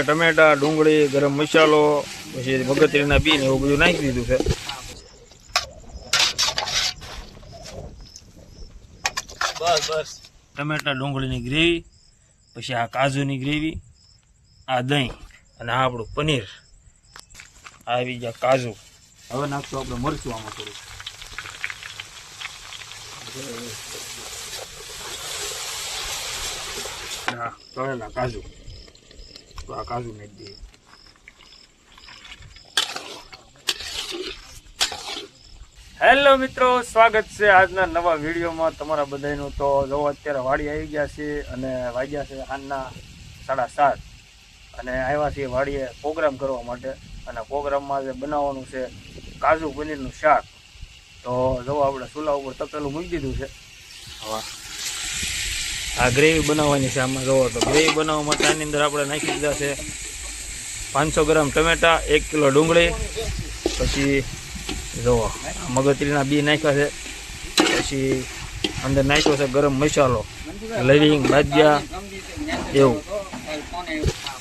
ટમેટા, ડુંગળી, ગરમ મસાલો, પછી મગજરીના બીન એવું બધું નાખી દીધું છે. બસ ટમેટા ડુંગળીની ગ્રેવી, પછી આ કાજુની ગ્રેવી, આ દહીં અને આ આપણું પનીર, આવી ગયા કાજુ. હવે નાખશું આપણે મરચું આમાં થોડું. તળેલા કાજુ, તો આ કાજુ નાખી દઈએ. હેલો મિત્રો, સ્વાગત છે આજના નવા વિડીયોમાં તમારા બધાનું. તો જો અત્યારે વાડી આવી ગયા છે અને વાગ્યા છે સાંજના 7:30 અને આવ્યા છીએ વાડીએ પ્રોગ્રામ કરવા માટે. અને પ્રોગ્રામમાં જે બનાવવાનું છે કાજુ પનીરનું શાક. તો જો આપણે ચૂલા ઉપર તપેલું મૂકી દીધું છે. હવે આ ગ્રેવી બનાવવાની છે. આમાં જોવો તો ગ્રેવી બનાવવા માટે આની અંદર આપણે નાખી દીધા છે 500 ગ્રામ ટમેટા, 1 કિલો ડુંગળી, પછી જોવો મગજરીના બી નાખ્યા છે, પછી અંદર નાખ્યો છે ગરમ મસાલો, લવિંગ, બાજિયા એવું.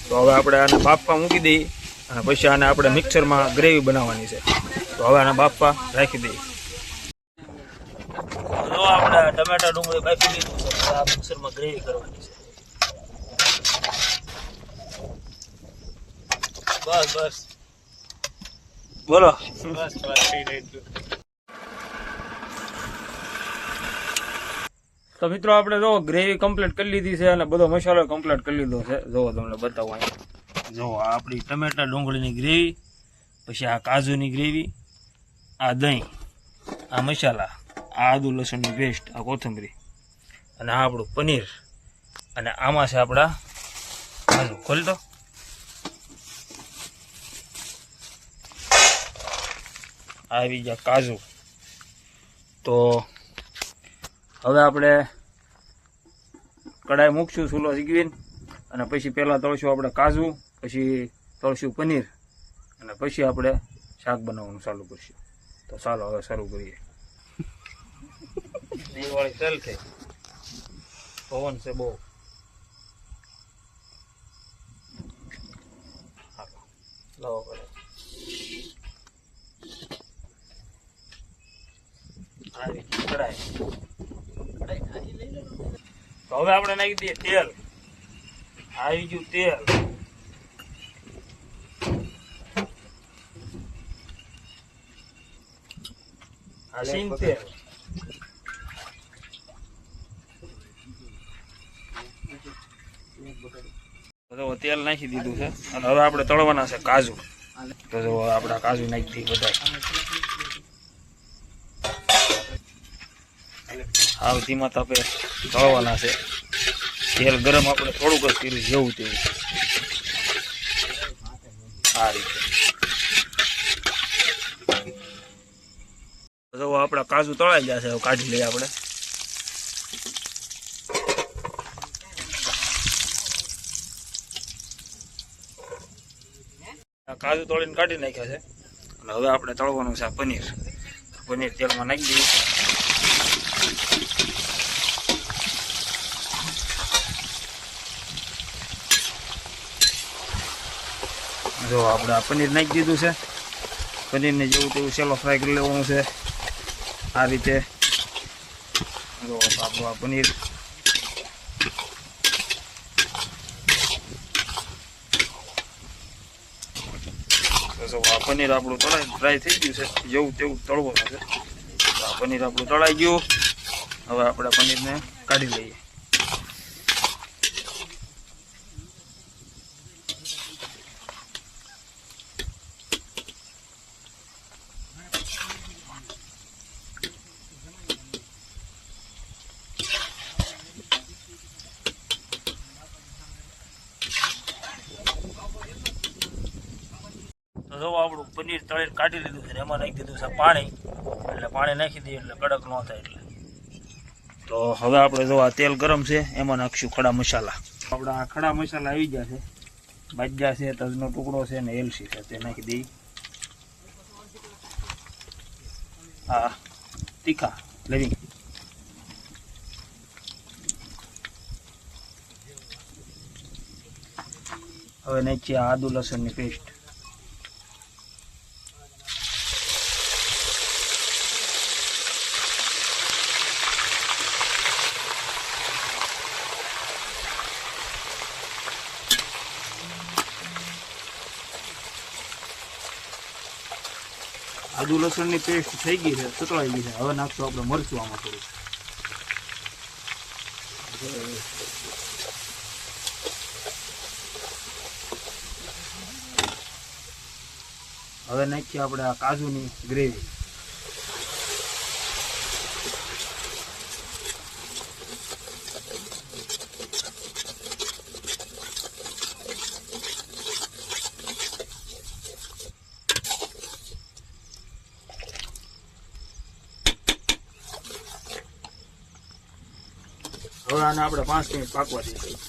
તો હવે આપણે આને બાફવા મૂકી દઈએ અને પછી આને આપણે મિક્સરમાં ગ્રેવી બનાવવાની છે. તો હવે આને બાફવા રાખી દઈએ. જો આપણે ટમેટા ડુંગળી બાફી લીધું છે, આ મિક્સરમાં ગ્રેવી કરવાની છે. બસ બોલો. તો મિત્રો આપણે જો ગ્રેવી કમ્પ્લીટ કરી લીધી છે અને બધો મસાલો કમ્પ્લીટ કરી લીધો છે. જોવો તમને બતાવો અહીંયા. જો આ આપણી ટમેટા ડુંગળીની ગ્રેવી, પછી આ કાજુની ગ્રેવી, આ દહીં, આ મસાલા, આ આદુ લસણની પેસ્ટ, આ કોથમરી અને આ આપણું પનીર. અને આમાં છે આપણા કાજુ. ખોલ તો. આવી ગયા કાજુ. તો હવે આપણે કડાઈ મૂકશું ચૂલો સીગવીને અને પછી પહેલાં તળશું આપણે કાજુ, પછી તળશું પનીર અને પછી આપણે શાક બનાવવાનું ચાલુ કરીશું. તો ચાલો હવે શરૂ કરીએ. દિવાળી ચાલ થઈ, પવન છે બહુ. લાવો પડે. આવી કડાઈ. તો હવે આપણે નાખી દઈએ તેલ. આવી ગયું તેલ. આ સિંગ તેલ. તો તેલ નાખી દીધું છે અને હવે આપણે તળવાના છે કાજુ. તો જો આપણા કાજુ નાખી દઈએ બધા. હાવ ધીમા તાપે તળવાના છે. તેલ ગરમ આપણે થોડુંક જ કર્યું જેવું તેવું. આ રીતે જો આપણા કાજુ તળાઈ ગયા છે. હવે કાઢી લઈએ આપણે. કાજુ તળીને કાઢી નાખ્યા છે અને હવે આપણે તળવાનું છે આ પનીર. પનીર તેલમાં નાખી દઈએ. જો આપણે આ પનીર નાખી દીધું છે. પનીરને જેવું તેવું સેલો ફ્રાય કરી લેવાનું છે આ રીતે. જો આપણું આ પનીર. તો આ પનીર આપણું ફ્રાય થઈ ગયું છે. જેવું તેવું તળવાનું છે. આ પનીર આપણું તળાઈ ગયું. હવે આપણે પનીરને કાઢી લઈએ. તો જો આપણું પનીર તળીને કાઢી લીધું છે. એમાં નાખી દીધું છે પાણી. એટલે પાણી નાખી દઈએ એટલે કડક ન થાય એટલે. તો હવે આપણે જો આ તેલ ગરમ છે એમાં નાખશું ખડા મસાલા. આપણા આ ખડા મસાલા આવી ગયા છે. બાજ્યા છે, તજનો ટુકડો છે ને એલસી છે, તે નાખી દઈએ. આ તીખા લવિંગ, હવે નાખીએ આદુ લસણની પેસ્ટ. આદુ લસણની પેસ્ટ થઈ ગઈ છે, સતળાઈ ગઈ છે. હવે નાખશું આપણે મરચું આમાં થોડું. હવે નાખીએ આપણે આ કાજુની ગ્રેવી. હવે આને આપણે 5 મિનિટ પાકવા દઈશું.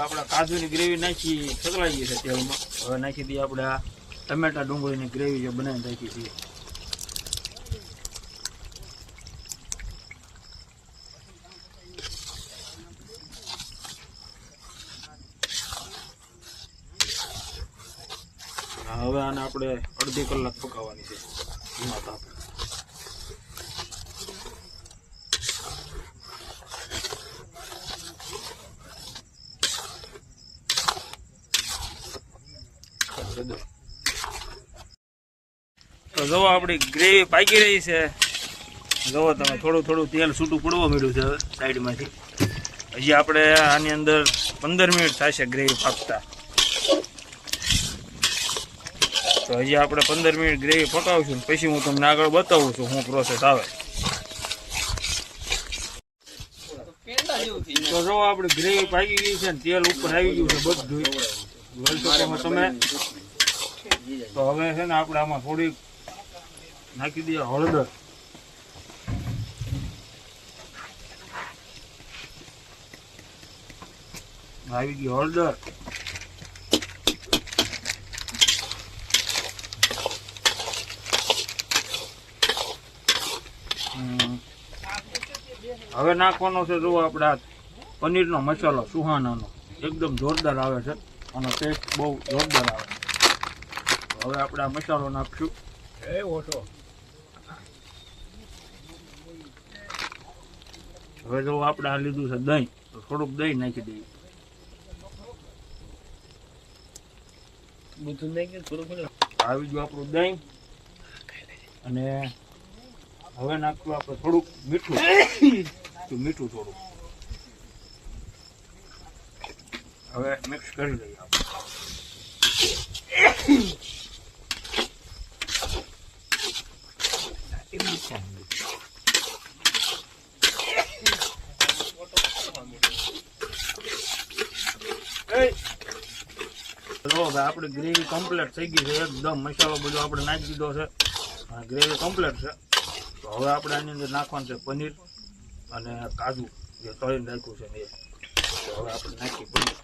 આપણા કાજુની ગ્રેવી નાખી સતળાઈ ગઈ છે તેલમાં. હવે નાખી દઈએ આપણે આ ટમેટા ડુંગળીની ગ્રેવી જે બનાવીને રાખી છીએ. હવે આને આપણે અડધી કલાક પકાવવાની છે ધીમા તાપે. તો જો આપણી ગ્રેવી પાકી રહી છે. જો તમે થોડું થોડું તેલ છૂટું પડવા મળ્યું છે સાઈડમાંથી. હજી આપણે આની અંદર 15 મિનિટ થશે ગ્રેવી પાકતા. તો હજી આપણે 15 મિનિટ ગ્રેવી પકાવશું, પછી હું તમને આગળ બતાવું છું શું પ્રોસેસ આવે. તો જો આપણી ગ્રેવી પાકી ગઈ છે ને તેલ ઉપર આવી ગયું છે બધું તમે. તો હવે છે ને આપણે આમાં થોડીક નાખી દઈએ હળદર. આવી ગઈ હળદર. હવે નાખવાનો છે જો આપણે પનીરનો મસાલો સુહાનાનો, એકદમ જોરદાર આવે છે. આનો ટેસ્ટ બહુ જોરદાર આવે. હવે આપણે આ મસાલો નાખશું. હવે જો આપણે આ લીધું છે દહીં, તો થોડુંક દહીં નાખી દઈએ. આવી ગયું આપણું દહીં. અને હવે નાખવું આપણે થોડુંક મીઠું. મીઠું થોડું. હવે મિક્સ કરી દઈએ આપણે. આપણી ગ્રેવી કમ્પ્લીટ થઈ ગઈ છે એકદમ. મસાલો બધો આપણે નાખી દીધો છે, ગ્રેવી કમ્પ્લીટ છે. તો હવે આપણે આની અંદર નાખવાનું છે પનીર અને કાજુ જે તળીને રાખ્યું છે એ. તો હવે આપણે નાખી પનીર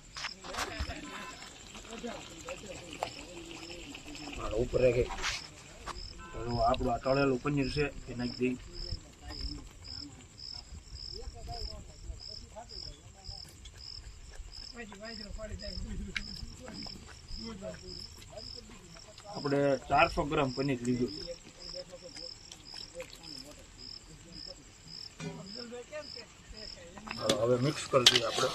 ઉપર રાખી. તો આપણું આ તળેલું પનીર છે એ નાખી દઈએ. આપણે 400 ગ્રામ પનીર લીધું. હવે મિક્સ કરી દઈએ આપણે.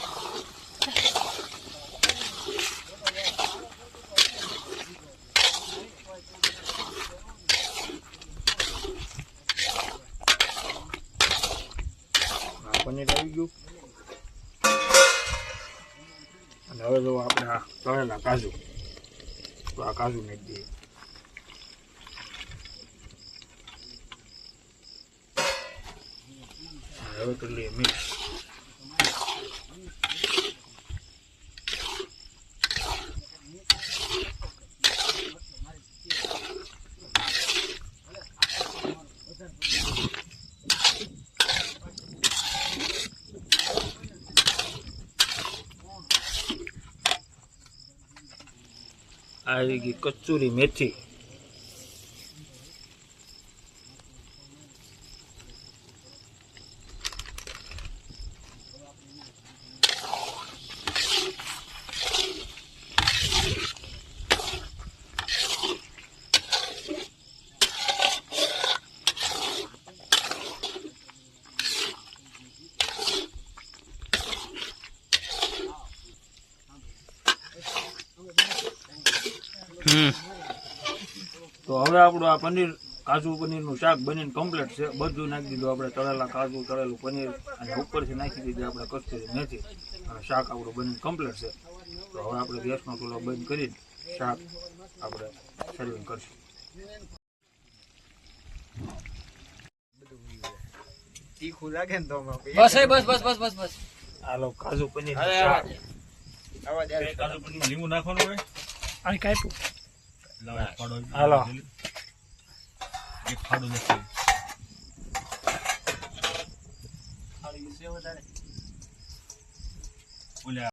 પનીર આવી ગયું. અને હવે જો આપણે આ તળેલા કાજુ, તો આ કાજુ નાખી દઈએ. હવે કરી લઈએ મિક્સ. આવી ગઈ કચુરી મેથી. તો હવે આપણું આ પનીર કાજુ પનીરનું શાક બનીને કમ્પ્લીટ છે. બધું નાખી દીધું આપણે, તળેલા કાજુ, તળેલું પનીર અને ઉપરથી નાખી દીધી આપણે કસ્તુરી મેથી અને શાક આપણું બનીને કમ્પ્લીટ છે. તો હવે આપણે ગેસનો ચૂલો બંધ કરીને શાક આપણે સર્વિંગ કરશું. તીખું લાગે ને તો બસ બસ બસ બસ બસ બસ. હાલો કાજુ પનીર કાજુ પનીર લીંબુ નાખવાનું હોય. અને કાપ્યું. હાલો હાલો એક ફાડો નથી. ઓલે